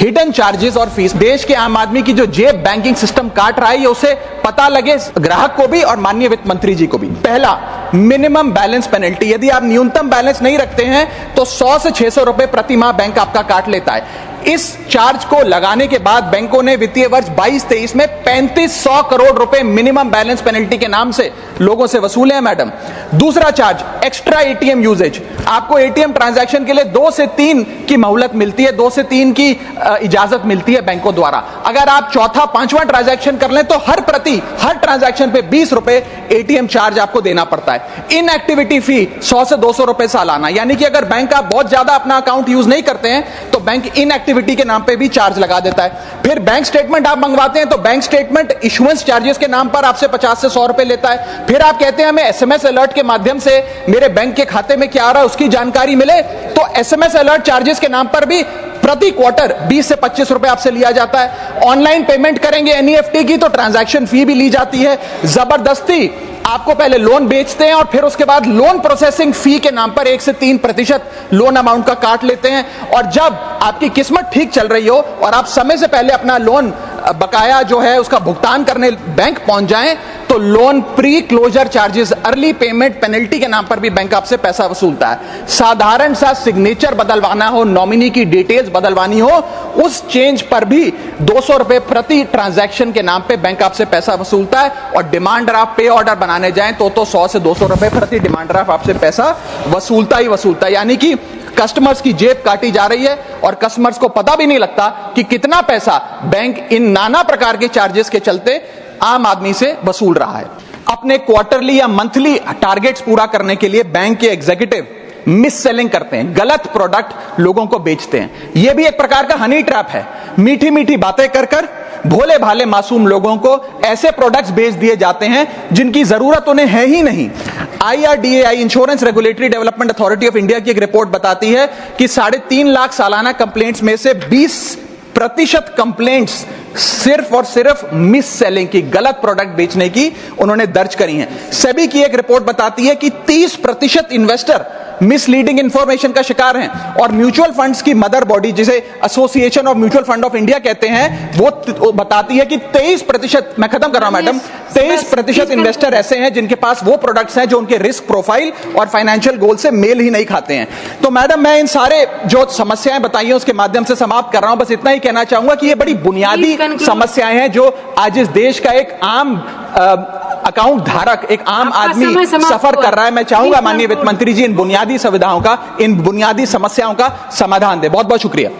Hidden charges और fees देश के आम आदमी की जो जेब बैंकिंग सिस्टम काट रहा है, ये उसे पता लगे, ग्राहक को भी और माननीय वित्त मंत्री जी को भी। पहला, मिनिमम बैलेंस पेनल्टी। यदि आप न्यूनतम बैलेंस नहीं रखते हैं तो 100 से 600 रुपए प्रति माह बैंक आपका काट लेता है। इस चार्ज को लगाने के बाद बैंकों ने वित्तीय वर्ष 22-23 में 3500 करोड़ रुपए मिनिमम बैलेंस पेनल्टी के नाम से लोगों से वसूले हैं मैडम। दूसरा चार्ज, एक्स्ट्रा एटीएम यूजेज। आपको एटीएम ट्रांजैक्शन के लिए 2 से 3 की मोहलत मिलती है, 2 से 3 की इजाजत मिलती है बैंकों द्वारा। अगर आप चौथा पांचवा ट्रांजैक्शन कर लें तो हर ट्रांजैक्शन पे 20 रुपए एटीएम चार्ज आपको देना पड़ता है। इनएक्टिविटी फी 100 से 200 रुपए सालाना, यानी कि अगर बैंक आप बहुत ज्यादा अपना अकाउंट यूज नहीं करते हैं तो बैंक इनएक्टिविटी के नाम पे भी चार्ज लगा देता है। फिर बैंक स्टेटमेंट आप मंगवाते हैं तो बैंक स्टेटमेंट इशुएंस चार्जेस के नाम पर आपसे 50 से 100 रुपए लेता है। फिर आप कहते हैं हमें एसएमएस अलर्ट के माध्यम से मेरे बैंक के खाते में क्या आ रहा है उसकी जानकारी मिले, तो एसएमएस अलर्ट चार्जेस के नाम पर भी प्रति क्वार्टर 20 से 25 रुपए आपसे लिया जाता है। ऑनलाइन पेमेंट करेंगे एनईएफटी की तो ट्रांजैक्शन फी भी ली जाती है। जबरदस्ती आपको पहले लोन बेचते हैं और फिर उसके बाद लोन प्रोसेसिंग फी के नाम पर 1 से 3% लोन अमाउंट का काट लेते हैं। और जब आपकी किस्मत ठीक चल रही हो और आप समय से पहले अपना लोन बकाया जो है उसका भुगतान करने बैंक पहुंच जाएं तो loan pre closure charges, early payment penalty के नाम पर भी बैंक आपसे पैसा वसूलता है। साधारण सा सिग्नेचर बदलवाना हो, नॉमिनी की डिटेल्स बदलवानी हो, उस चेंज पर भी 200 रुपए प्रति ट्रांजैक्शन के नाम पे बैंक आपसे पैसा वसूलता है। और डिमांड ड्राफ्ट पे ऑर्डर बनाने जाएं तो 100 से 200 रुपए प्रति डिमांड ड्राफ्ट आपसे पैसा वसूलता ही वसूलता है। यानी कि कस्टमर्स की जेब काटी जा रही है और कस्टमर्स को पता भी नहीं लगता कि कितना पैसा बैंक इन नाना प्रकार के चार्जेस के चलते आम आदमी से वसूल रहा है। अपने क्वार्टरली या मंथली टारगेट्स पूरा करने के लिए बैंक के एग्जीक्यूटिव मिस सेलिंग करते हैं, गलत प्रोडक्ट लोगों को बेचते हैं। यह भी एक प्रकार का हनी ट्रैप है। मीठी मीठी बातें कर भोले भाले मासूम लोगों को ऐसे प्रोडक्ट्स बेच दिए जाते हैं जिनकी जरूरत उन्हें है ही नहीं। IRDAI, insurance regulatory development authority of India की एक रिपोर्ट बताती है कि 3.5 लाख सालाना कंप्लेंट्स में से 20% कंप्लेंट्स सिर्फ और सिर्फ मिस सेलिंग की, गलत प्रोडक्ट बेचने की उन्होंने दर्ज करी हैं। सेबी की एक रिपोर्ट बताती है कि 30% इन्वेस्टर मिसलीडिंग इंफॉर्मेशन का शिकार हैं। और म्यूचुअल फंड्स की मदर बॉडी, जिसे association of mutual fund of India कहते हैं, वो बताती है कि 23%, मैं खत्म कर रहा हूं मैडम, 23% इन्वेस्टर ऐसे हैं जिनके पास वो प्रोडक्ट्स हैं जो उनके रिस्क प्रोफाइल और फाइनेंशियल गोल से मेल ही नहीं खाते हैं। तो मैडम, मैं इन सारे जो समस्याएं बताई हैं उसके माध्यम से समाप्त कर रहा हूं। बस इतना ही कहना चाहूंगा कि ये बड़ी बुनियादी समस्याएं हैं जो आज इस देश का एक आम अकाउंट धारक, एक आम आदमी सफर कर रहा है। मैं चाहूंगा माननीय वित्त मंत्री जी इन बुनियादी सुविधाओं का, इन बुनियादी समस्याओं का समाधान दे। बहुत बहुत शुक्रिया।